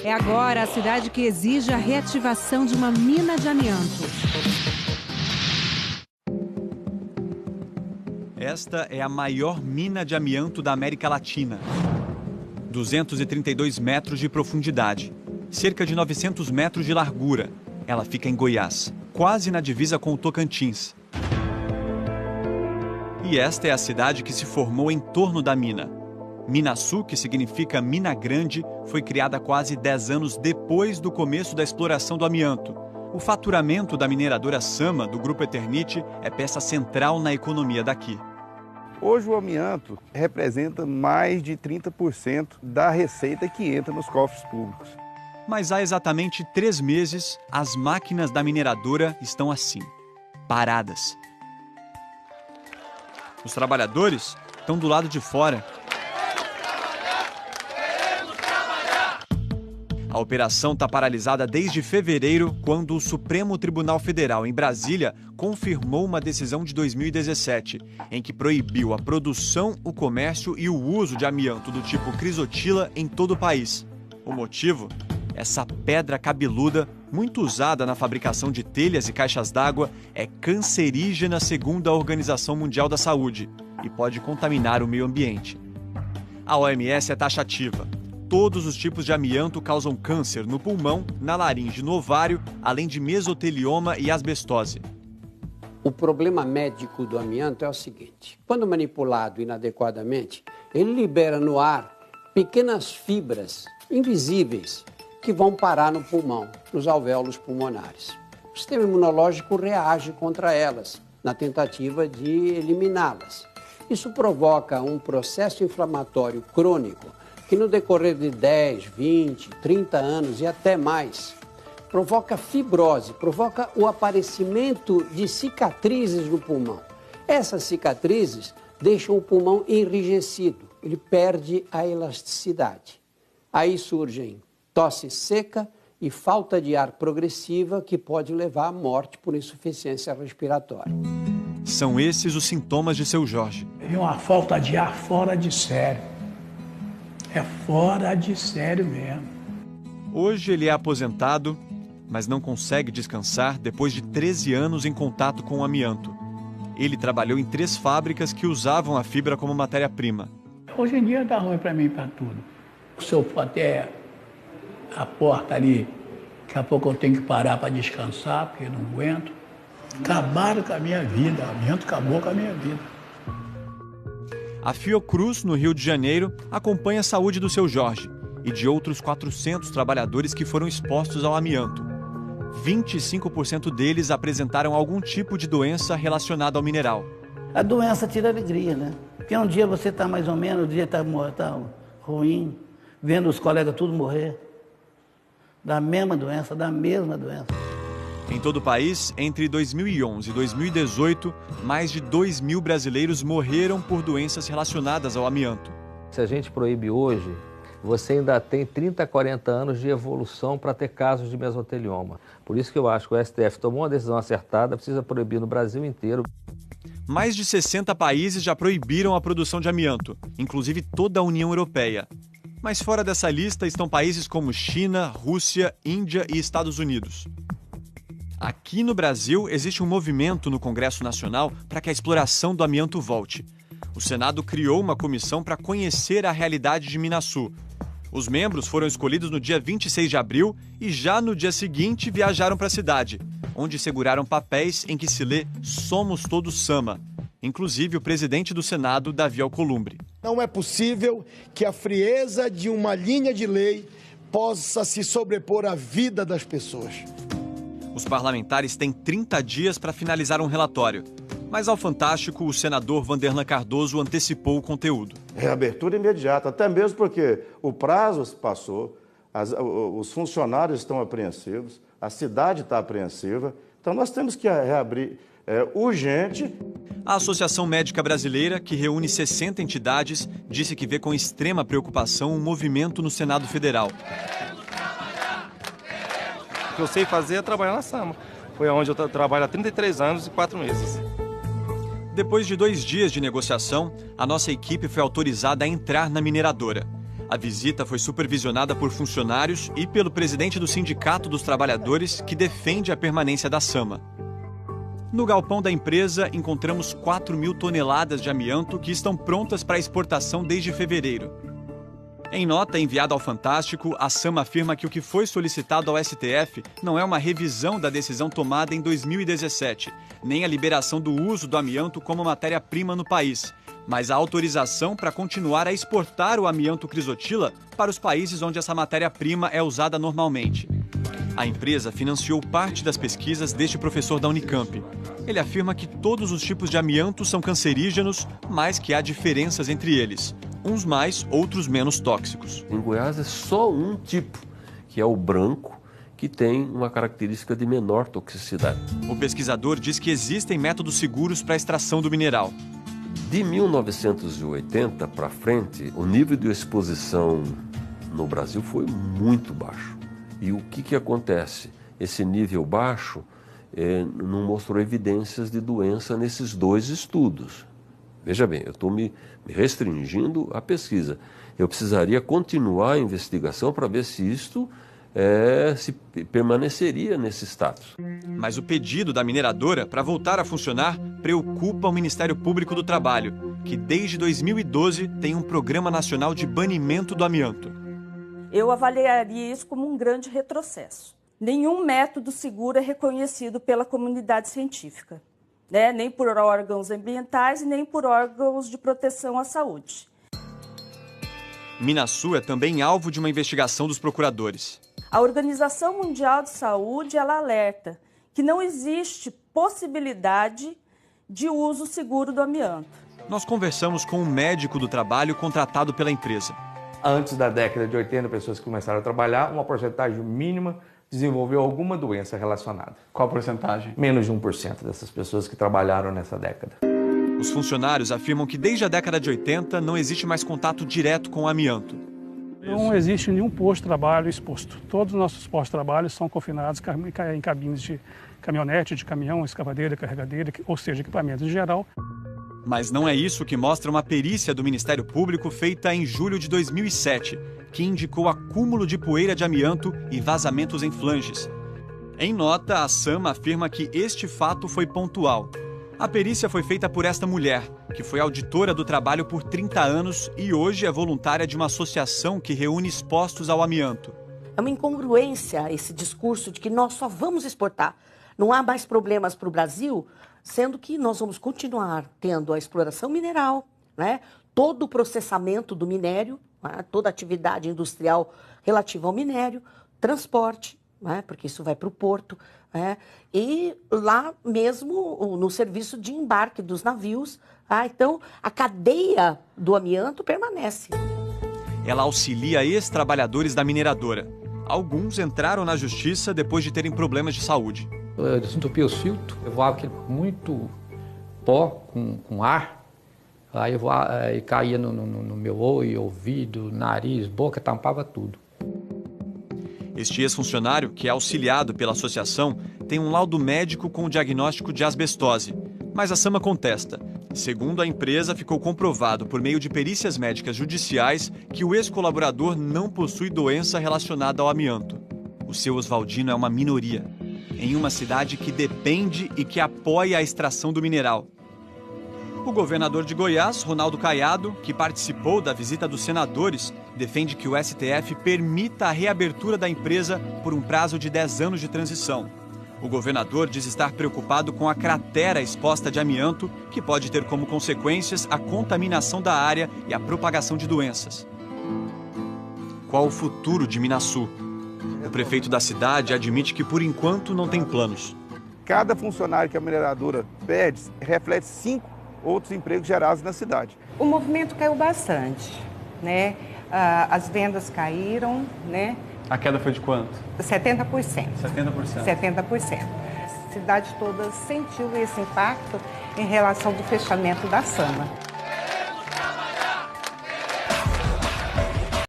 É agora a cidade que exige a reativação de uma mina de amianto. Esta é a maior mina de amianto da América Latina. 232 metros de profundidade, cerca de 900 metros de largura. Ela fica em Goiás, quase na divisa com o Tocantins. E esta é a cidade que se formou em torno da mina. Minaçu, que significa Mina Grande, foi criada quase 10 anos depois do começo da exploração do amianto. O faturamento da mineradora Sama, do Grupo Eternit, é peça central na economia daqui. Hoje o amianto representa mais de 30% da receita que entra nos cofres públicos. Mas há exatamente 3 meses, as máquinas da mineradora estão assim, paradas. Os trabalhadores estão do lado de fora. A operação está paralisada desde fevereiro, quando o Supremo Tribunal Federal, em Brasília, confirmou uma decisão de 2017, em que proibiu a produção, o comércio e o uso de amianto do tipo crisotila em todo o país. O motivo? Essa pedra cabeluda, muito usada na fabricação de telhas e caixas d'água, é cancerígena segundo a Organização Mundial da Saúde e pode contaminar o meio ambiente. A OMS é taxativa. Todos os tipos de amianto causam câncer no pulmão, na laringe, no ovário, além de mesotelioma e asbestose. O problema médico do amianto é o seguinte: quando manipulado inadequadamente, ele libera no ar pequenas fibras invisíveis que vão parar no pulmão, nos alvéolos pulmonares. O sistema imunológico reage contra elas, na tentativa de eliminá-las. Isso provoca um processo inflamatório crônico que no decorrer de 10, 20, 30 anos e até mais, provoca fibrose, provoca o aparecimento de cicatrizes no pulmão. Essas cicatrizes deixam o pulmão enrijecido, ele perde a elasticidade. Aí surgem tosse seca e falta de ar progressiva que pode levar à morte por insuficiência respiratória. São esses os sintomas de seu Jorge. É uma falta de ar fora de sério. É fora de sério mesmo. Hoje ele é aposentado, mas não consegue descansar depois de 13 anos em contato com o amianto. Ele trabalhou em 3 fábricas que usavam a fibra como matéria-prima. Hoje em dia dá ruim para mim para tudo. Se eu for até a porta ali, daqui a pouco eu tenho que parar para descansar, porque eu não aguento. Acabaram com a minha vida, o amianto acabou com a minha vida. A Fiocruz, no Rio de Janeiro, acompanha a saúde do seu Jorge e de outros 400 trabalhadores que foram expostos ao amianto. 25% deles apresentaram algum tipo de doença relacionada ao mineral. A doença tira alegria, né? Porque um dia você está mais ou menos, o dia está ruim, vendo os colegas tudo morrer. Da mesma doença. Em todo o país, entre 2011 e 2018, mais de 2 mil brasileiros morreram por doenças relacionadas ao amianto. Se a gente proíbe hoje, você ainda tem 30, 40 anos de evolução para ter casos de mesotelioma. Por isso que eu acho que o STF tomou uma decisão acertada, precisa proibir no Brasil inteiro. Mais de 60 países já proibiram a produção de amianto, inclusive toda a União Europeia. Mas fora dessa lista estão países como China, Rússia, Índia e Estados Unidos. Aqui no Brasil, existe um movimento no Congresso Nacional para que a exploração do amianto volte. O Senado criou uma comissão para conhecer a realidade de Minaçu. Os membros foram escolhidos no dia 26 de abril e já no dia seguinte viajaram para a cidade, onde seguraram papéis em que se lê "Somos Todos Sama", inclusive o presidente do Senado, Davi Alcolumbre. Não é possível que a frieza de uma linha de lei possa se sobrepor à vida das pessoas. Os parlamentares têm 30 dias para finalizar um relatório. Mas ao Fantástico, o senador Vanderlan Cardoso antecipou o conteúdo. Reabertura imediata, até mesmo porque o prazo passou, os funcionários estão apreensivos, a cidade está apreensiva, então nós temos que reabrir urgente. A Associação Médica Brasileira, que reúne 60 entidades, disse que vê com extrema preocupação um movimento no Senado Federal. O que eu sei fazer é trabalhar na Sama. Foi onde eu trabalho há 33 anos e 4 meses. Depois de 2 dias de negociação, a nossa equipe foi autorizada a entrar na mineradora. A visita foi supervisionada por funcionários e pelo presidente do Sindicato dos Trabalhadores, que defende a permanência da SAMA. No galpão da empresa, encontramos 4.000 toneladas de amianto que estão prontas para exportação desde fevereiro. Em nota enviada ao Fantástico, a SAMA afirma que o que foi solicitado ao STF não é uma revisão da decisão tomada em 2017, nem a liberação do uso do amianto como matéria-prima no país, mas a autorização para continuar a exportar o amianto crisotila para os países onde essa matéria-prima é usada normalmente. A empresa financiou parte das pesquisas deste professor da Unicamp. Ele afirma que todos os tipos de amianto são cancerígenos, mas que há diferenças entre eles. Uns mais, outros menos tóxicos. Em Goiás é só um tipo, que é o branco, que tem uma característica de menor toxicidade. O pesquisador diz que existem métodos seguros para a extração do mineral. De 1980 para frente, o nível de exposição no Brasil foi muito baixo. E o que acontece? Esse nível baixo não mostrou evidências de doença nesses dois estudos. Veja bem, eu estou me restringindo à pesquisa. Eu precisaria continuar a investigação para ver se isto se permaneceria nesse status. Mas o pedido da mineradora para voltar a funcionar preocupa o Ministério Público do Trabalho, que desde 2012 tem um Programa Nacional de Banimento do Amianto. Eu avaliaria isso como um grande retrocesso. Nenhum método seguro é reconhecido pela comunidade científica, né? Nem por órgãos ambientais e nem por órgãos de proteção à saúde. Minasul é também alvo de uma investigação dos procuradores. A Organização Mundial de Saúde ela alerta que não existe possibilidade de uso seguro do amianto. Nós conversamos com um médico do trabalho contratado pela empresa. Antes da década de 80, pessoas que começaram a trabalhar, uma porcentagem mínima desenvolveu alguma doença relacionada. Qual a porcentagem? Menos de 1% dessas pessoas que trabalharam nessa década. Os funcionários afirmam que desde a década de 80 não existe mais contato direto com o amianto. Não existe nenhum posto de trabalho exposto. Todos os nossos postos de trabalho são confinados em cabines de caminhonete, de caminhão, escavadeira, carregadeira, ou seja, equipamentos em geral. Mas não é isso que mostra uma perícia do Ministério Público feita em julho de 2007, que indicou acúmulo de poeira de amianto e vazamentos em flanges. Em nota, a SAMA afirma que este fato foi pontual. A perícia foi feita por esta mulher, que foi auditora do trabalho por 30 anos e hoje é voluntária de uma associação que reúne expostos ao amianto. É uma incongruência esse discurso de que nós só vamos exportar. Não há mais problemas para o Brasil, sendo que nós vamos continuar tendo a exploração mineral, né? Todo o processamento do minério, né? Toda a atividade industrial relativa ao minério, transporte, né? Porque isso vai para o porto, né? E lá mesmo no serviço de embarque dos navios. Então, a cadeia do amianto permanece. Ela auxilia ex-trabalhadores da mineradora. Alguns entraram na justiça depois de terem problemas de saúde. Eu desentupia os filtros, eu voava aquele muito pó com ar, aí eu caía no meu olho, ouvido, nariz, boca, tampava tudo. Este ex-funcionário, que é auxiliado pela associação, tem um laudo médico com o diagnóstico de asbestose, mas a SAMA contesta. Segundo a empresa, ficou comprovado por meio de perícias médicas judiciais que o ex-colaborador não possui doença relacionada ao amianto. O seu Oswaldino é uma minoria, em uma cidade que depende e que apoia a extração do mineral. O governador de Goiás, Ronaldo Caiado, que participou da visita dos senadores, defende que o STF permita a reabertura da empresa por um prazo de 10 anos de transição. O governador diz estar preocupado com a cratera exposta de amianto, que pode ter como consequências a contaminação da área e a propagação de doenças. Qual o futuro de Minasul? O prefeito da cidade admite que, por enquanto, não tem planos. Cada funcionário que a mineradora perde reflete 5 outros empregos gerados na cidade. O movimento caiu bastante, né? As vendas caíram, né? A queda foi de quanto? 70%. 70%. 70%. A cidade toda sentiu esse impacto em relação ao fechamento da SAMA.